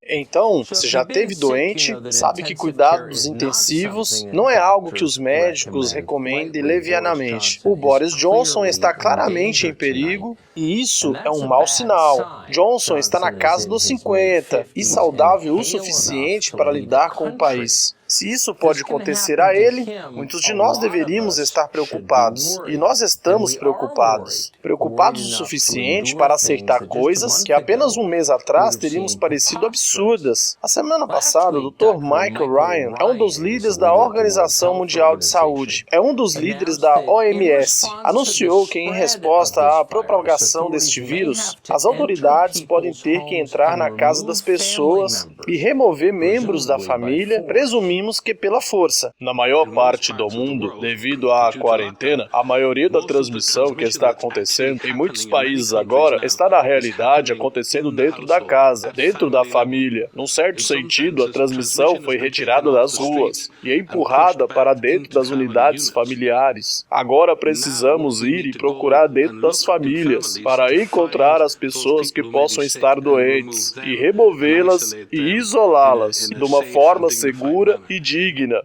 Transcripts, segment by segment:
Então, se já esteve doente, sabe que cuidados intensivos não é algo que os médicos recomendem levianamente. O Boris Johnson está claramente em perigo e isso é um mau sinal. Johnson está na casa dos 50 e saudável o suficiente para lidar com o país. Se isso pode acontecer a ele, muitos de nós deveríamos estar preocupados. E nós estamos preocupados. Preocupados o suficiente para aceitar coisas que apenas um mês atrás teríamos parecido absurdas. A semana passada, o Dr. Michael Ryan é um dos líderes da Organização Mundial de Saúde. É um dos líderes da OMS. Anunciou que, em resposta à propagação deste vírus, as autoridades podem ter que entrar na casa das pessoas e remover membros da família, presumindo que pela força. Na maior parte do mundo, devido à quarentena, a maioria da transmissão que está acontecendo em muitos países agora está na realidade acontecendo dentro da casa, dentro da família. Num certo sentido, a transmissão foi retirada das ruas e empurrada para dentro das unidades familiares. Agora precisamos ir e procurar dentro das famílias para encontrar as pessoas que possam estar doentes e removê-las e isolá-las de uma forma segura e digna.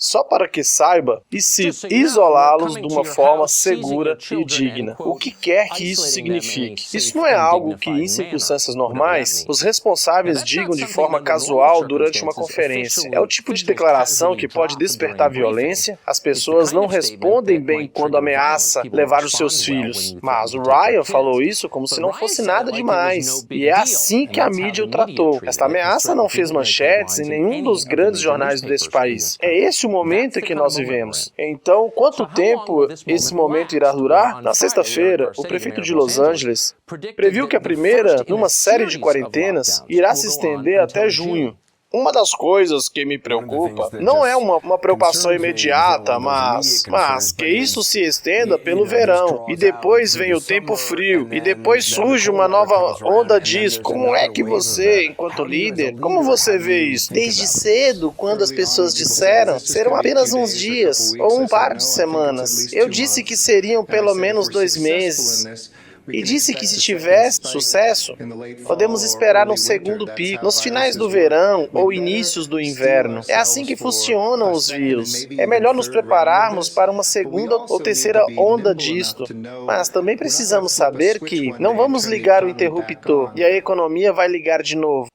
Só para que saiba, e se isolá-los de uma forma segura e digna. O que quer que isso signifique? Isso não é algo que, em circunstâncias normais, os responsáveis digam de forma casual durante uma conferência. É o tipo de declaração que pode despertar violência. As pessoas não respondem bem quando ameaça levar os seus filhos. Mas o Ryan falou isso como se não fosse nada demais. E é assim que a mídia o tratou. Esta ameaça não fez manchetes em nenhum dos grandes jornais deste país. É esse o momento em que nós vivemos. Então, quanto tempo esse momento irá durar? Na sexta-feira, o prefeito de Los Angeles previu que a primeira, numa série de quarentenas, irá se estender até junho. Uma das coisas que me preocupa não é uma preocupação imediata, mas que isso se estenda pelo verão, e depois vem o tempo frio, e depois surge uma nova onda disso. Como é que você, enquanto líder, como você vê isso? Desde cedo, quando as pessoas disseram, serão apenas uns dias, ou um par de semanas. Eu disse que seriam pelo menos 2 meses. E disse que se tivesse sucesso, podemos esperar um segundo pico, nos finais do verão ou inícios do inverno. É assim que funcionam os vírus. É melhor nos prepararmos para uma segunda ou terceira onda disto. Mas também precisamos saber que não vamos ligar o interruptor e a economia vai ligar de novo.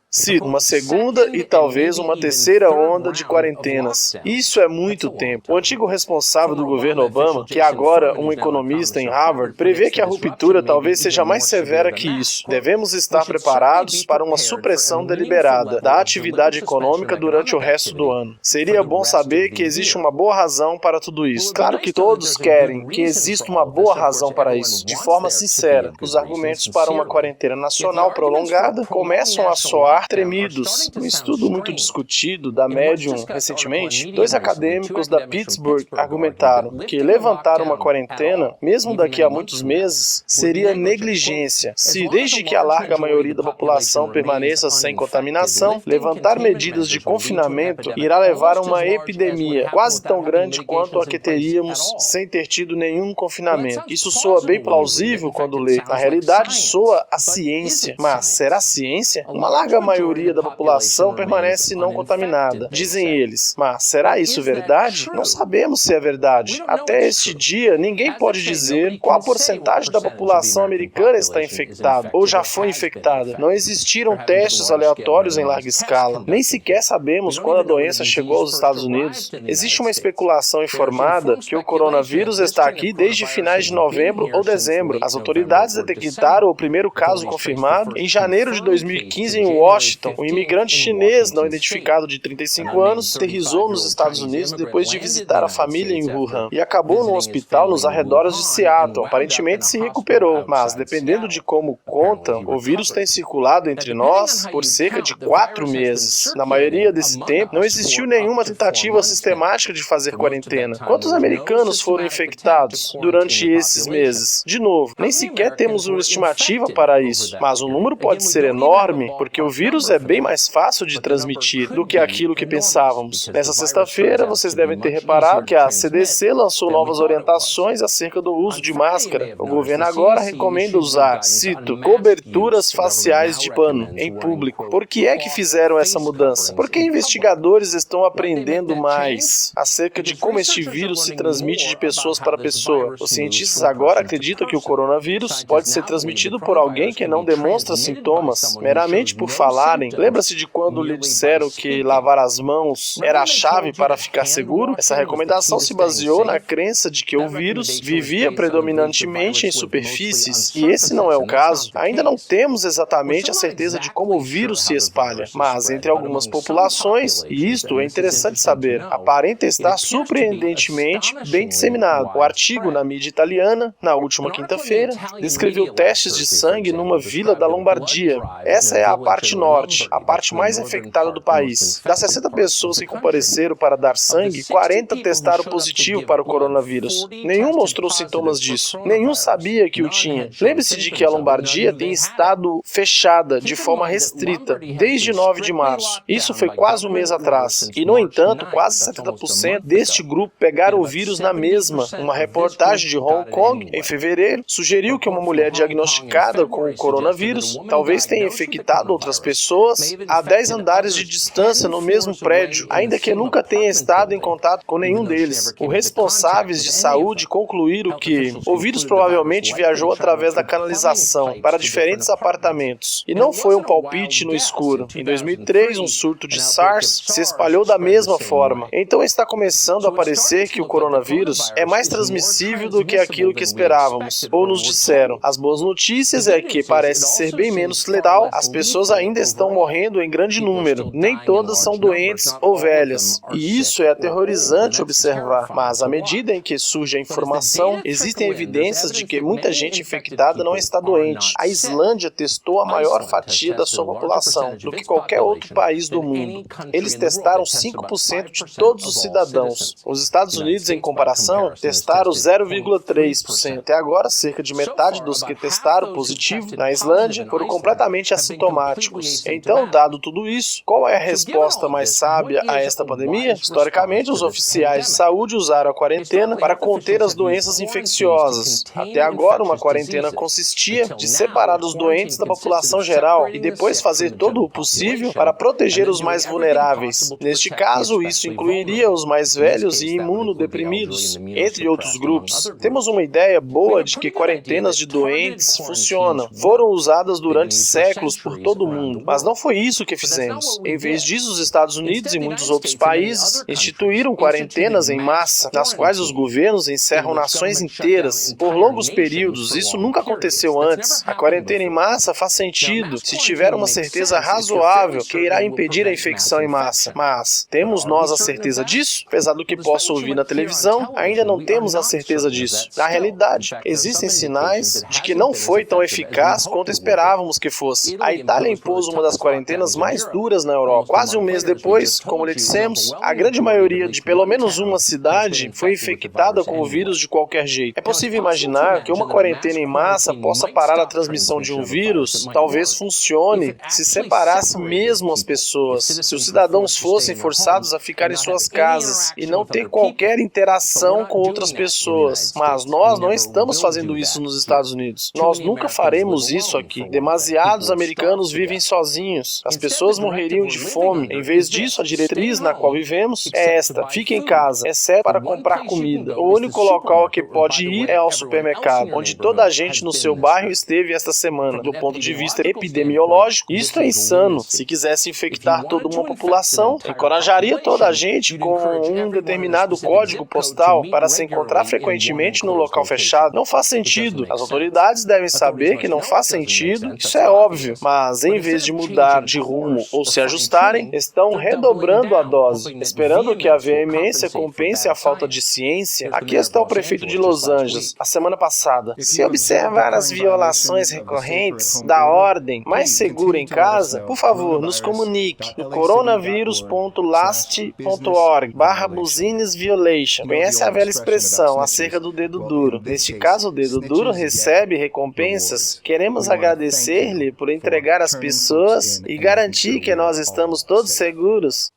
Se uma segunda e talvez uma terceira onda de quarentenas. Isso é muito tempo. O antigo responsável do governo Obama, que é agora um economista em Harvard, prevê que a ruptura talvez seja mais severa que isso. Devemos estar preparados para uma supressão deliberada da atividade econômica durante o resto do ano. Seria bom saber que existe uma boa razão para tudo isso. Claro que todos querem que exista uma boa razão para isso. De forma sincera, os argumentos para uma quarentena nacional prolongada começam a soar tremidos. Um estudo muito discutido da Medium recentemente, 2 acadêmicos da Pittsburgh argumentaram que levantar uma quarentena, mesmo daqui a muitos meses, seria negligência. Se, desde que a larga maioria da população permaneça sem contaminação, levantar medidas de confinamento irá levar a uma epidemia quase tão grande quanto a que teríamos sem ter tido nenhum confinamento. Isso soa bem plausível quando lê. Na realidade, soa a ciência. Mas será ciência? Uma larga maioria da população permanece não contaminada, dizem eles. Mas será isso verdade? Não sabemos se é verdade. Até este dia, ninguém pode dizer qual a porcentagem da população americana está infectada ou já foi infectada. Não existiram testes aleatórios em larga escala. Nem sequer sabemos quando a doença chegou aos Estados Unidos. Existe uma especulação informada que o coronavírus está aqui desde finais de novembro ou dezembro. As autoridades detectaram o primeiro caso confirmado em janeiro de 2015 em Washington. Um imigrante chinês não identificado de 35 anos aterrissou nos Estados Unidos depois de visitar a família em Wuhan e acabou num hospital nos arredores de Seattle. Aparentemente se recuperou, mas dependendo de como contam, o vírus tem circulado entre nós por cerca de 4 meses. Na maioria desse tempo, não existiu nenhuma tentativa sistemática de fazer quarentena. Quantos americanos foram infectados durante esses meses? De novo, nem sequer temos uma estimativa para isso, mas o número pode ser enorme porque o vírus vírus é bem mais fácil de transmitir do que aquilo que pensávamos. Nessa sexta-feira, vocês devem ter reparado que a CDC lançou novas orientações acerca do uso de máscara. O governo agora recomenda usar, cito, coberturas faciais de pano em público. Por que é que fizeram essa mudança? Porque investigadores estão aprendendo mais acerca de como este vírus se transmite de pessoas para pessoa. Os cientistas agora acreditam que o coronavírus pode ser transmitido por alguém que não demonstra sintomas, meramente por falarem. Lembra-se de quando lhe disseram que lavar as mãos era a chave para ficar seguro? Essa recomendação se baseou na crença de que o vírus vivia predominantemente em superfícies, e esse não é o caso. Ainda não temos exatamente a certeza de como o vírus se espalha, mas entre algumas populações, e isto é interessante saber, aparenta estar surpreendentemente bem disseminado. O artigo na mídia italiana, na última quinta-feira, descreveu testes de sangue numa vila da Lombardia. Essa é a parte norte, a parte mais infectada do país. Das 60 pessoas que compareceram para dar sangue, 40 testaram positivo para o coronavírus. Nenhum mostrou sintomas disso. Nenhum sabia que o tinha. Lembre-se de que a Lombardia tem estado fechada de forma restrita desde 9 de março. Isso foi quase um mês atrás. E, no entanto, quase 70% deste grupo pegaram o vírus na mesma. Uma reportagem de Hong Kong, em fevereiro, sugeriu que uma mulher diagnosticada com o coronavírus talvez tenha infectado outras pessoas a 10 andares de distância no mesmo prédio, ainda que nunca tenha estado em contato com nenhum deles. Os responsáveis de saúde concluíram que o vírus provavelmente viajou através da canalização para diferentes apartamentos, e não foi um palpite no escuro. Em 2003, um surto de SARS se espalhou da mesma forma. Então está começando a parecer que o coronavírus é mais transmissível do que aquilo que esperávamos, ou nos disseram. As boas notícias é que parece ser bem menos letal. As pessoas ainda estão morrendo em grande número. Nem todas são doentes ou velhas. E isso é aterrorizante observar. Mas à medida em que surge a informação, existem evidências de que muita gente infectada não está doente. A Islândia testou a maior fatia da sua população do que qualquer outro país do mundo. Eles testaram 5% de todos os cidadãos. Os Estados Unidos, em comparação, testaram 0,3%. Até agora, cerca de metade dos que testaram positivo na Islândia foram completamente assintomáticos. Então, dado tudo isso, qual é a resposta mais sábia a esta pandemia? Historicamente, os oficiais de saúde usaram a quarentena para conter as doenças infecciosas. Até agora, uma quarentena consistia de separar os doentes da população geral e depois fazer todo o possível para proteger os mais vulneráveis. Neste caso, isso incluiria os mais velhos e imunodeprimidos, entre outros grupos. Temos uma ideia boa de que quarentenas de doentes funcionam. Foram usadas durante séculos por todo o mundo, mas não foi isso que fizemos. Em vez disso, os Estados Unidos e muitos outros países instituíram quarentenas em massa, nas quais os governos encerram nações inteiras por longos períodos. Isso nunca aconteceu antes. A quarentena em massa faz sentido se tiver uma certeza razoável que irá impedir a infecção em massa. Mas temos nós a certeza disso? Apesar do que posso ouvir na televisão, ainda não temos a certeza disso. Na realidade, existem sinais de que não foi tão eficaz quanto esperávamos que fosse. A Itália impôs uma das quarentenas mais duras na Europa. Quase um mês depois, como lhe dissemos, a grande maioria de pelo menos uma cidade foi infectada com o vírus de qualquer jeito. É possível imaginar que uma quarentena em massa possa parar a transmissão de um vírus? Talvez funcione se separasse mesmo as pessoas, se os cidadãos fossem forçados a ficar em suas casas e não ter qualquer interação com outras pessoas. Mas nós não estamos fazendo isso nos Estados Unidos. Nós nunca faremos isso aqui. Demasiados americanos vivem sozinhos. As pessoas morreriam de fome. Em vez disso, a diretriz na qual vivemos é esta: fique em casa, exceto para comprar comida. O único local a que pode ir é ao supermercado, onde toda a gente no seu bairro esteve esta semana. Do ponto de vista epidemiológico, isto é insano. Se quisesse infectar toda uma população, encorajaria toda a gente com um determinado código postal para se encontrar frequentemente no local fechado. Não faz sentido. As autoridades devem saber que não faz sentido, isso é óbvio, mas em vez de mudar de rumo ou se ajustarem, estão redobrando a dose, esperando que a veemência compense a falta de ciência. Aqui está o prefeito de Los Angeles, a semana passada. Se observar as violações recorrentes da ordem mais segura em casa, por favor, nos comunique no coronavírus.last.org/business violation. Conhece a velha expressão acerca do dedo duro. Neste caso, o dedo duro recebe recompensas. Queremos agradecer-lhe por entregar às pessoas pessoas e garantir que nós estamos todos seguros.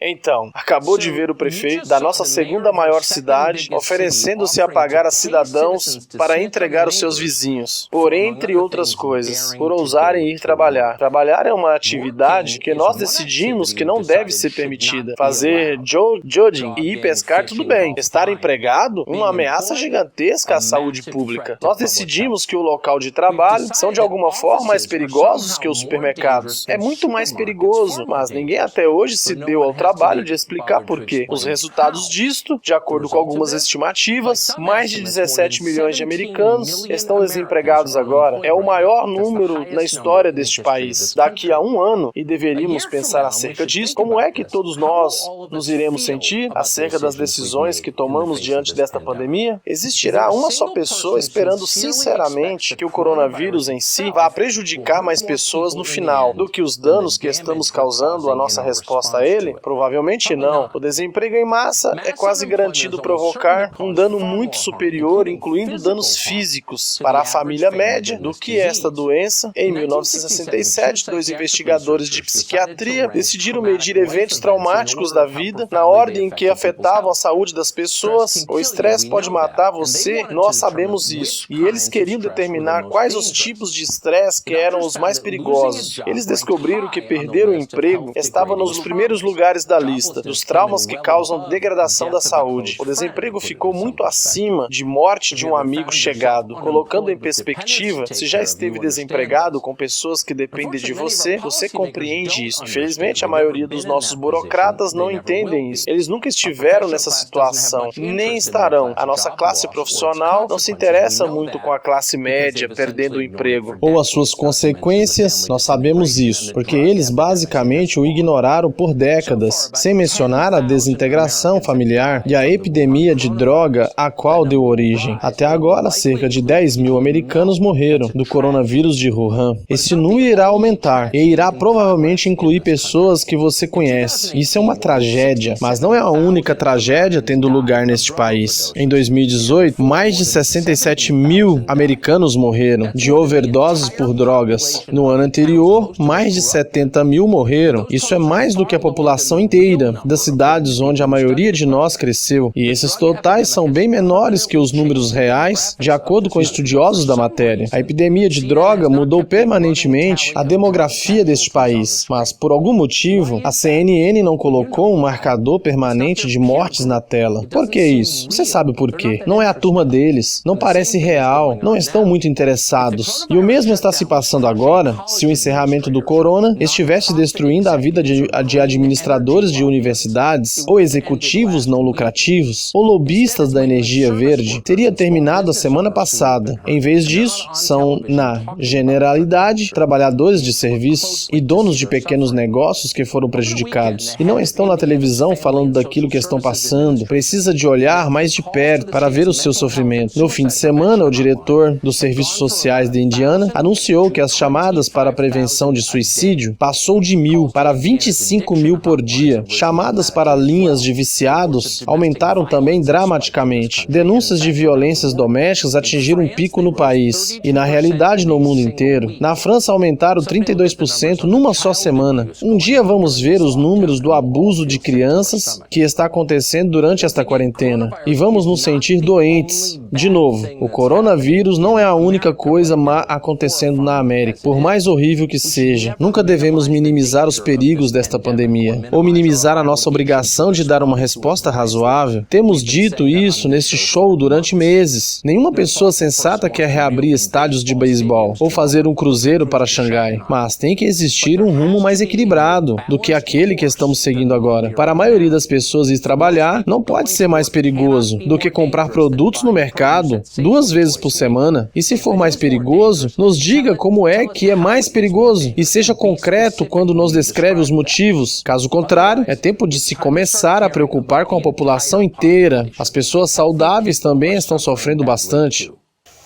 Então, acabou de ver o prefeito da nossa segunda maior cidade oferecendo-se a pagar a cidadãos para entregar os seus vizinhos, por entre outras coisas, por ousarem ir trabalhar. Trabalhar é uma atividade que nós decidimos que não deve ser permitida. Fazer jogging e ir pescar, tudo bem. Estar empregado, uma ameaça gigantesca à saúde pública. Nós decidimos que o local de trabalho são de alguma forma mais perigosos que os supermercados. É muito mais perigoso, mas ninguém até hoje se deu ao trabalho de explicar por quê. Os resultados disto, de acordo com algumas estimativas, mais de 17 milhões de americanos estão desempregados agora. É o maior número na história deste país. Daqui a um ano, e deveríamos pensar acerca disso, como é que todos nós nos iremos sentir acerca das decisões que tomamos diante desta pandemia? Existirá uma só pessoa esperando sinceramente que o coronavírus em si vá prejudicar mais pessoas no final do que os danos que estamos causando à nossa resposta a ele? Provavelmente não. O desemprego em massa é quase garantido provocar um dano muito superior, incluindo danos físicos, para a família média do que esta doença. Em 1967, dois investigadores de psiquiatria decidiram medir eventos traumáticos da vida na ordem em que afetavam a saúde das pessoas. O estresse pode matar você, nós sabemos isso. E eles queriam determinar quais os tipos de estresse que eram os mais perigosos. Eles descobriram que perder o emprego estava nos primeiros lugares da lista dos traumas que causam degradação da saúde. O desemprego ficou muito acima de morte de um amigo chegado. Colocando em perspectiva, se já esteve desempregado com pessoas que dependem de você, você compreende isso. Infelizmente, a maioria dos nossos burocratas não entendem isso. Eles nunca estiveram nessa situação, nem estarão. A nossa classe profissional não se interessa muito com a classe média perdendo o emprego. Ou as suas consequências, nós sabemos isso, porque eles basicamente o ignoraram por décadas, sem mencionar a desintegração familiar e a epidemia de droga a qual deu origem. Até agora, cerca de 10 mil americanos morreram do coronavírus de Wuhan. Esse número irá aumentar e irá provavelmente incluir pessoas que você conhece. Isso é uma tragédia, mas não é a única tragédia tendo lugar neste país. Em 2018, mais de 67 mil americanos morreram de overdoses por drogas. No ano anterior, mais de 70 mil morreram. Isso é mais do que a população inteira das cidades onde a maioria de nós cresceu. E esses totais são bem menores que os números reais, de acordo com estudiosos da matéria. A epidemia de droga mudou permanentemente a demografia deste país, mas por algum motivo, a CNN não colocou um marcador permanente de mortes na tela. Por que isso? Você sabe por quê. Não é a turma deles, não parece real, não estão muito interessados. E o mesmo está se passando agora, se o encerramento do corona estivesse destruindo a vida de administradores de universidades, ou executivos não lucrativos, ou lobistas da energia verde, teria terminado a semana passada. Em vez disso, são, na generalidade, trabalhadores de serviços e donos de pequenos negócios que foram prejudicados. E não estão na televisão falando daquilo que estão passando. Precisa de olhar mais de perto para ver o seu sofrimento. No fim de semana, o diretor dos Serviços Sociais de Indiana anunciou que as chamadas para a prevenção de suicídio passou de 1.000 para 25 mil por dia. Chamadas para linhas de viciados aumentaram também dramaticamente. Denúncias de violências domésticas atingiram um pico no país e, na realidade, no mundo inteiro. Na França, aumentaram 32% numa só semana. Um dia vamos ver os números do abuso de crianças que está acontecendo durante esta quarentena e vamos nos sentir doentes. De novo, o coronavírus não é a única coisa má acontecendo na América, por mais horrível que seja. Nunca devemos minimizar os perigos desta pandemia, ou minimizar a nossa obrigação de dar uma resposta razoável. Temos dito isso neste show durante meses. Nenhuma pessoa sensata quer reabrir estádios de beisebol ou fazer um cruzeiro para Xangai, mas tem que existir um rumo mais equilibrado do que aquele que estamos seguindo agora. Para a maioria das pessoas ir trabalhar, não pode ser mais perigoso do que comprar produtos no mercado 2 vezes por semana. E se for mais perigoso, nos diga como é que é mais perigoso e seja concreto quando nos descreve os motivos. Caso contrário, é tempo de se começar a preocupar com a população inteira. As pessoas saudáveis também estão sofrendo bastante.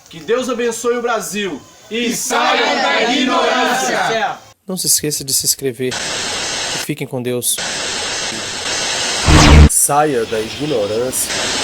Que Deus abençoe o Brasil e saia da ignorância! Não se esqueça de se inscrever. E fiquem com Deus. Saia da ignorância.